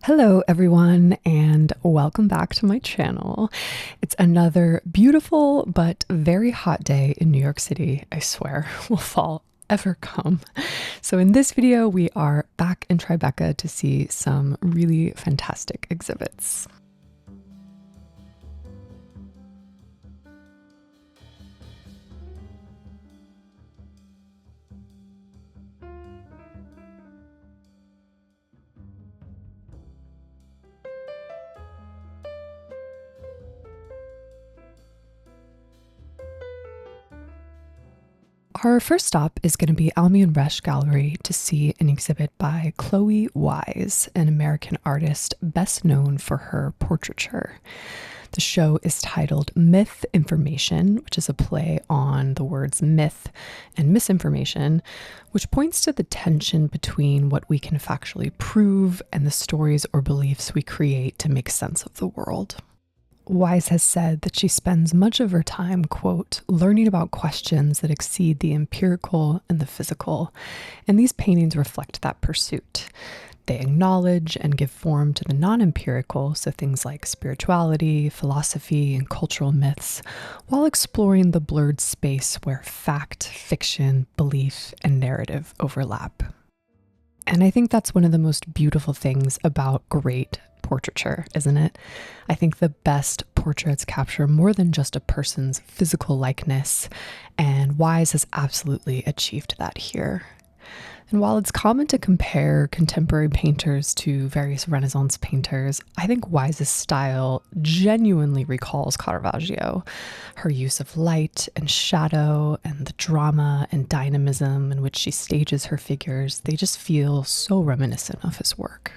Hello everyone and welcome back to my channel. It's another beautiful but very hot day in New York City. I swear, will fall ever come. So in this video, we are back in Tribeca to see some really fantastic exhibits. Our first stop is going to be Almine Rech Gallery to see an exhibit by Chloe Wise, an American artist best known for her portraiture. The show is titled Myth Information, which is a play on the words myth and misinformation, which points to the tension between what we can factually prove and the stories or beliefs we create to make sense of the world. Wise has said that she spends much of her time, quote, learning about questions that exceed the empirical and the physical, and these paintings reflect that pursuit. They acknowledge and give form to the non-empirical, so things like spirituality, philosophy, and cultural myths, while exploring the blurred space where fact, fiction, belief, and narrative overlap. And I think that's one of the most beautiful things about great portraiture, isn't it? I think the best portraits capture more than just a person's physical likeness, and Wise has absolutely achieved that here. And while it's common to compare contemporary painters to various Renaissance painters, I think Wise's style genuinely recalls Caravaggio. Her use of light and shadow and the drama and dynamism in which she stages her figures, they just feel so reminiscent of his work.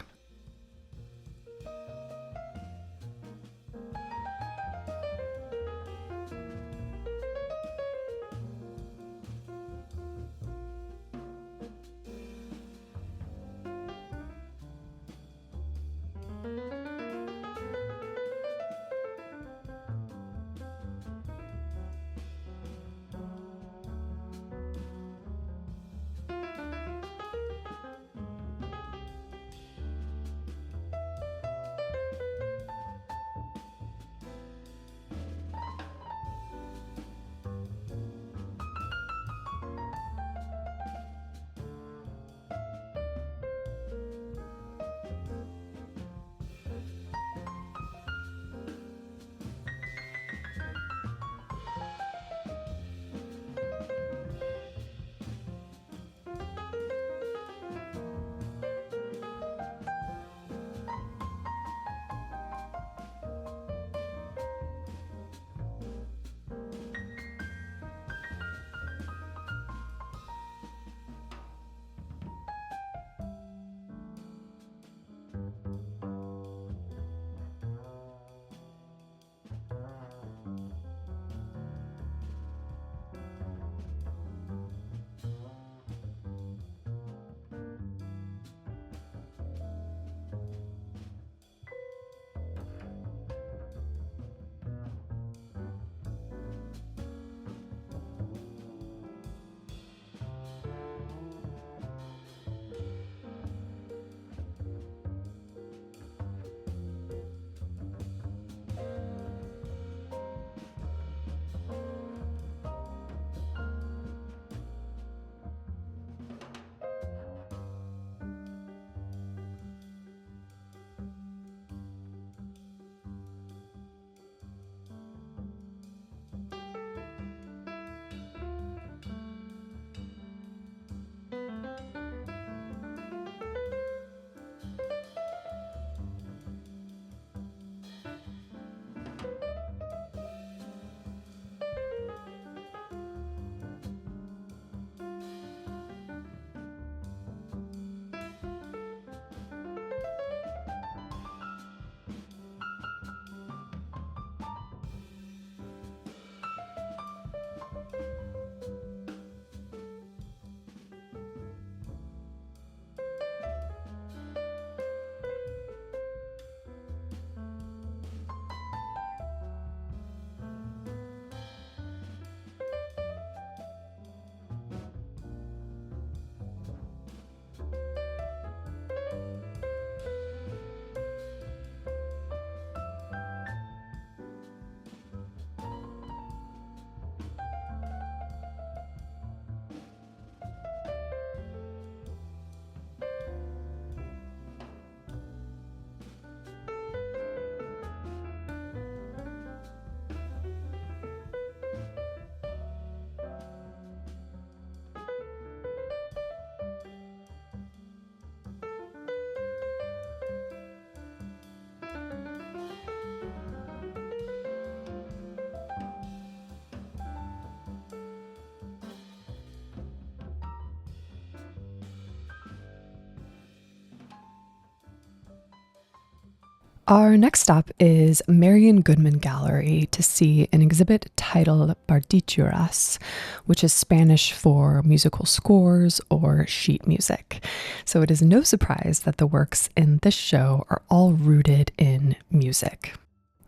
Our next stop is Marian Goodman Gallery to see an exhibit titled Partituras, which is Spanish for musical scores or sheet music. So it is no surprise that the works in this show are all rooted in music.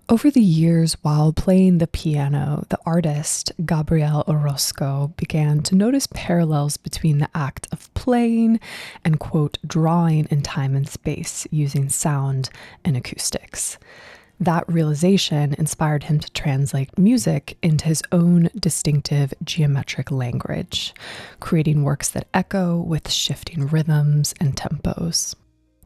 Over the years, while playing the piano, the artist Gabriel Orozco began to notice parallels between the act of playing and, quote, drawing in time and space using sound and acoustics. That realization inspired him to translate music into his own distinctive geometric language, creating works that echo with shifting rhythms and tempos.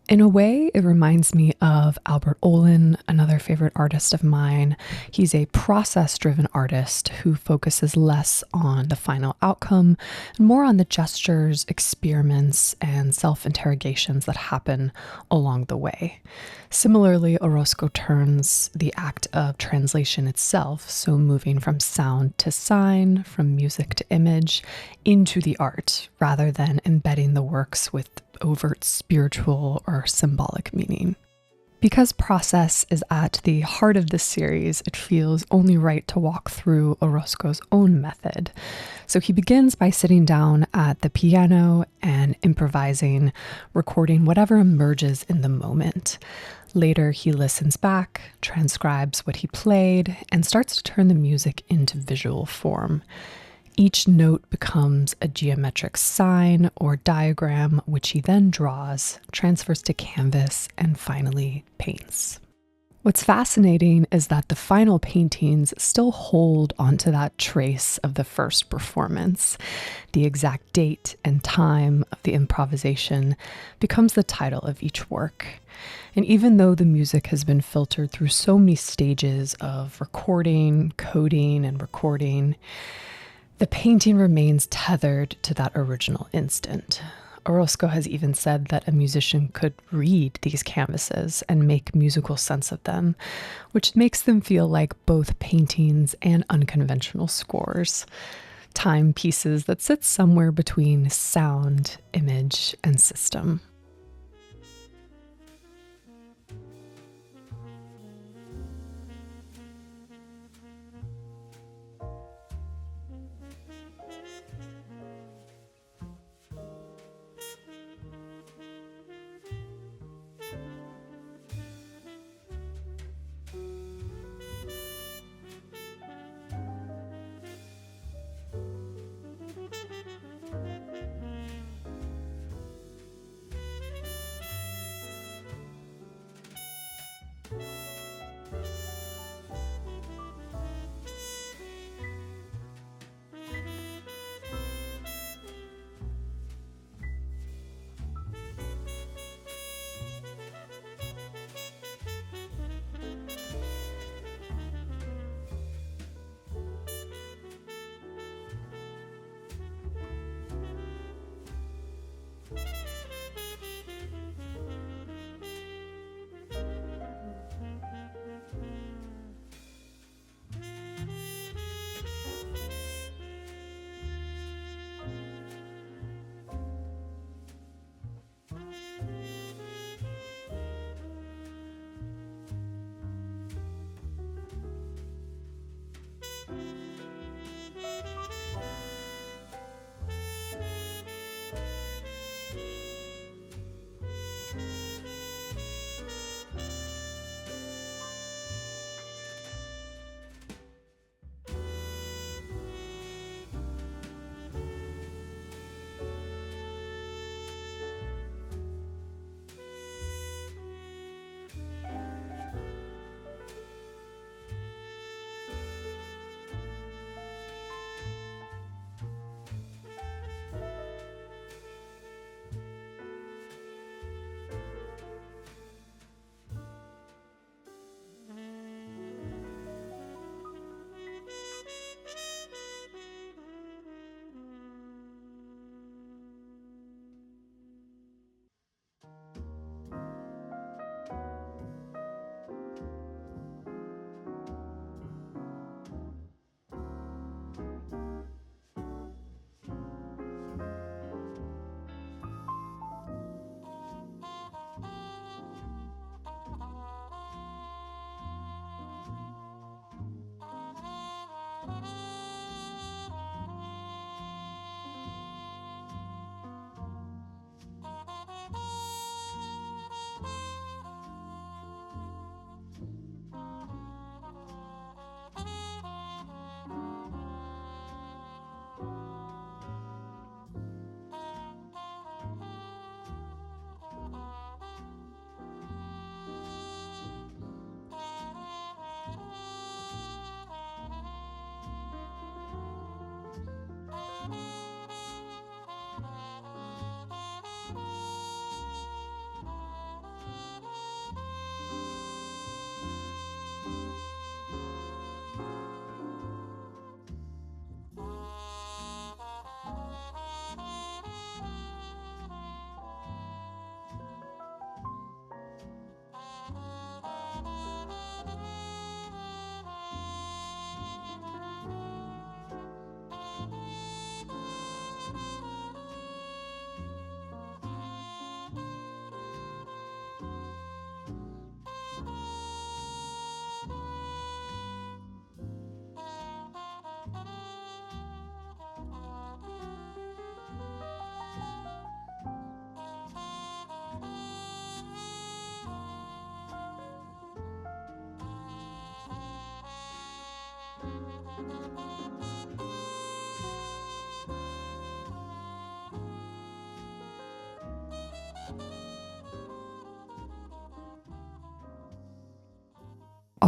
In a way, it reminds me of Albert Olin, another favorite artist of mine. He's a process-driven artist who focuses less on the final outcome and more on the gestures, experiments, and self-interrogations that happen along the way. Similarly, Orozco turns the act of translation itself, so moving from sound to sign, from music to image, into the art, rather than embedding the works with overt spiritual or symbolic meaning. Because process is at the heart of this series, it feels only right to walk through Orozco's own method. So he begins by sitting down at the piano and improvising, recording whatever emerges in the moment. Later, he listens back, transcribes what he played, and starts to turn the music into visual form. Each note becomes a geometric sign or diagram, which he then draws, transfers to canvas, and finally paints. What's fascinating is that the final paintings still hold onto that trace of the first performance. The exact date and time of the improvisation becomes the title of each work. And even though the music has been filtered through so many stages of recording, coding, and recording, the painting remains tethered to that original instant. Orozco has even said that a musician could read these canvases and make musical sense of them, which makes them feel like both paintings and unconventional scores, timepieces that sit somewhere between sound, image, and system.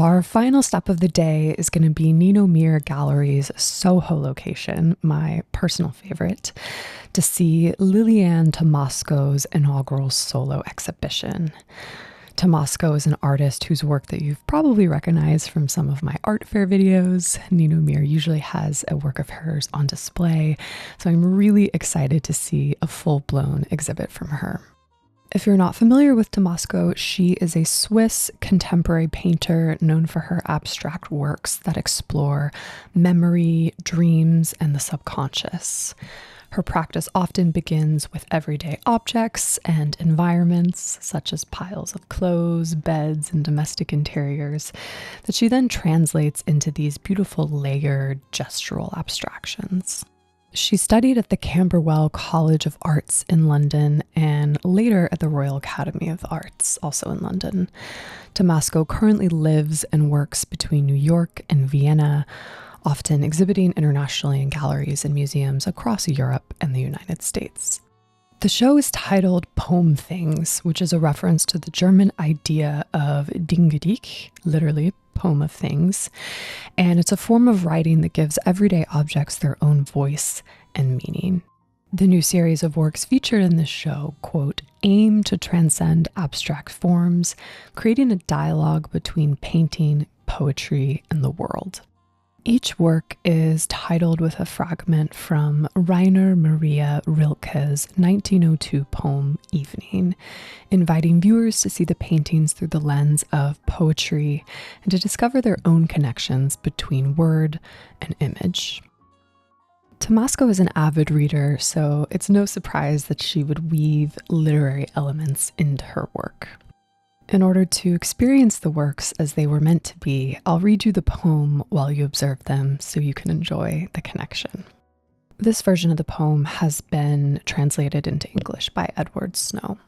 Our final stop of the day is going to be Nino Mier Gallery's Soho location, my personal favorite, to see Liliane Tomasko's inaugural solo exhibition. Tomasko is an artist whose work that you've probably recognized from some of my art fair videos. Nino Mier usually has a work of hers on display, so I'm really excited to see a full-blown exhibit from her. If you're not familiar with Tomasko, she is a Swiss contemporary painter known for her abstract works that explore memory, dreams, and the subconscious. Her practice often begins with everyday objects and environments, such as piles of clothes, beds, and domestic interiors, that she then translates into these beautiful layered gestural abstractions. She studied at the Camberwell College of Arts in London and later at the Royal Academy of Arts, also in London. Tomasko currently lives and works between New York and Vienna, often exhibiting internationally in galleries and museums across Europe and the United States. The show is titled Poem Things, which is a reference to the German idea of Dingedicht, literally poem of things, and it's a form of writing that gives everyday objects their own voice and meaning. The new series of works featured in this show, quote, aim to transcend abstract forms, creating a dialogue between painting, poetry, and the world. Each work is titled with a fragment from Rainer Maria Rilke's 1902 poem, Evening, inviting viewers to see the paintings through the lens of poetry and to discover their own connections between word and image. Tomasko is an avid reader, so it's no surprise that she would weave literary elements into her work. In order to experience the works as they were meant to be, I'll read you the poem while you observe them so you can enjoy the connection. This version of the poem has been translated into English by Edward Snow.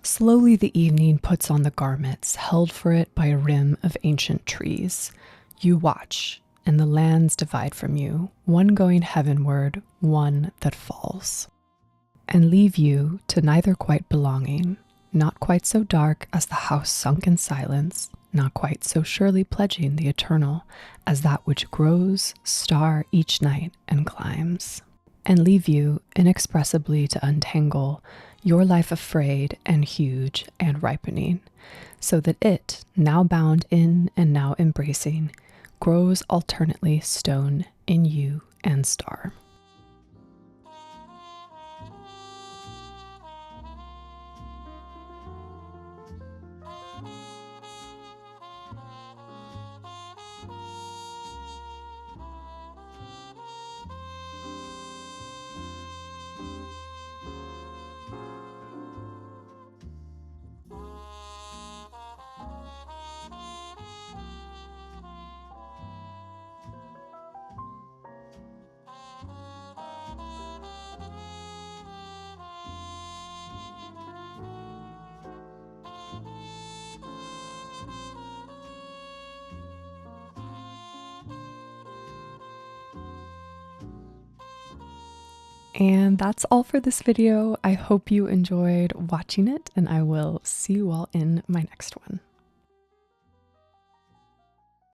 Slowly the evening puts on the garments held for it by a rim of ancient trees. You watch, and the lands divide from you, one going heavenward, one that falls, and leave you to neither quite belonging, not quite so dark as the house sunk in silence, not quite so surely pledging the eternal as that which grows star each night and climbs, and leave you inexpressibly to untangle your life afraid and huge and ripening, so that it, now bound in and now embracing, grows alternately stone in you and star. And that's all for this video. I hope you enjoyed watching it, and I will see you all in my next one.